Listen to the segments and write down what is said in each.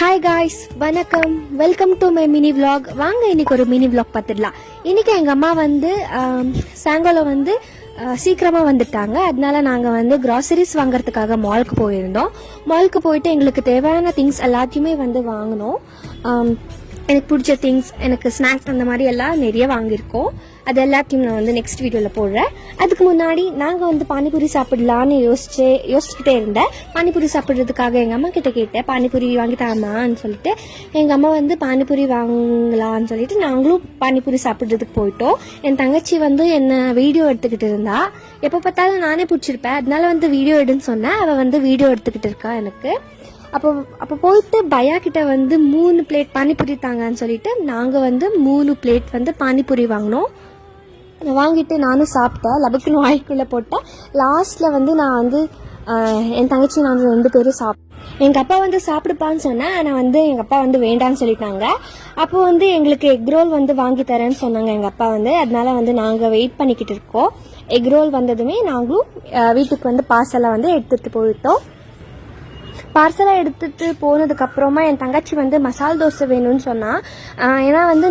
Hi guys, வணக்கம். Welcome to my mini vlog. வாங்க இன்னைக்கு ஒரு மினி விளாக் பார்த்துடலாம். இன்னைக்கு எங்கள் அம்மா வந்து சாயங்காலம் வந்து சீக்கிரமாக வந்துட்டாங்க. அதனால நாங்கள் வந்து கிராசரிஸ் வாங்குறதுக்காக மாலுக்கு போயிருந்தோம். மாலுக்கு போயிட்டு எங்களுக்கு தேவையான திங்ஸ் எல்லாத்தையுமே வந்து வாங்கினோம். எனக்கு பிடிச்ச திங்ஸ், எனக்கு ஸ்நாக்ஸ் அந்த மாதிரி எல்லாம் நிறைய வாங்கியிருக்கோம். அது எல்லாத்தையும் நான் வந்து நெக்ஸ்ட் வீடியோவில் போடுறேன். அதுக்கு முன்னாடி நாங்கள் வந்து பானிபூரி சாப்பிடலான்னு யோசிச்சுக்கிட்டே இருந்தேன். பானிபூரி சாப்பிட்றதுக்காக எங்கள் அம்மா கிட்ட கேட்டேன், பானிபூரி வாங்கி தரமான்னு சொல்லிட்டு. எங்கள் அம்மா வந்து பானிபூரி வாங்கலான்னு சொல்லிட்டு நாங்களும் பானிபூரி சாப்பிட்றதுக்கு போயிட்டோம். என் தங்கச்சி வந்து என்னை வீடியோ எடுத்துக்கிட்டு இருந்தா. எப்போ பார்த்தாலும் நானே பிடிச்சிருப்பேன், அதனால வந்து வீடியோ எடுன்னு சொன்னேன். அவள் வந்து வீடியோ எடுத்துக்கிட்டு இருக்கா எனக்கு. அப்போ போயிட்டு பயா கிட்ட வந்து 3 பிளேட் பானிபூரி தாங்கன்னு சொல்லிட்டு நாங்கள் வந்து 3 பிளேட் வந்து பானிபூரி வாங்கினோம். வாங்கிட்டு நானும் சாப்பிட்டேன். லபக்குன்னு வாய்க்குள்ளே போட்டேன். லாஸ்ட்டில் வந்து நான் வந்து என் தங்கச்சி நாங்கள் 2 பேரும் எங்கள் அப்பா வந்து சாப்பிடுப்பான்னு சொன்னேன். ஆனால் வந்து எங்கள் அப்பா வந்து வேண்டான்னு சொல்லிட்டாங்க. அப்போ வந்து எங்களுக்கு எக் ரோல் வந்து வாங்கி தரேன்னு சொன்னாங்க எங்கள் அப்பா வந்து. அதனால வந்து நாங்கள் வெயிட் பண்ணிக்கிட்டு இருக்கோம். எக் ரோல் வந்ததுமே நாங்களும் வீட்டுக்கு வந்து பார்சலை வந்து எடுத்துகிட்டு போயிட்டோம். பார்சலை எடுத்துகிட்டு போனதுக்கப்புறமா என் தங்கச்சி வந்து மசால் தோசை வேணும்னு சொன்னான். ஏன்னா வந்து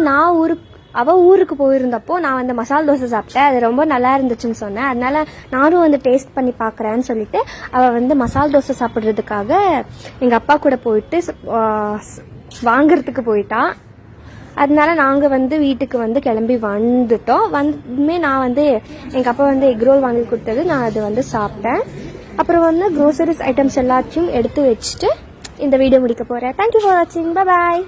அவள் ஊருக்கு போயிருந்தப்போ நான் வந்து மசால் தோசை சாப்பிட்டேன். அது ரொம்ப நல்லா இருந்துச்சுன்னு சொன்னேன். அதனால நானும் வந்து டேஸ்ட் பண்ணி பார்க்குறேன்னு சொல்லிட்டு அவள் வந்து மசால் தோசை சாப்பிட்றதுக்காக எங்கள் அப்பா கூட போயிட்டு வாங்கிறதுக்கு போயிட்டான். அதனால நாங்கள் வந்து வீட்டுக்கு வந்து கிளம்பி வந்துட்டோம். வந்துமே நான் வந்து எங்கள் அப்பா வந்து எக் ரோல் வாங்கி கொடுத்தது, நான் அது வந்து சாப்பிட்டேன். அப்புறம் வந்து க்ரோசரிஸ் ஐட்டம்ஸ் எல்லாத்தையும் எடுத்து வச்சுட்டு இந்த வீடியோ முடிக்க போகிறேன். தேங்க்யூ ஃபார் வாட்சிங். பாய்.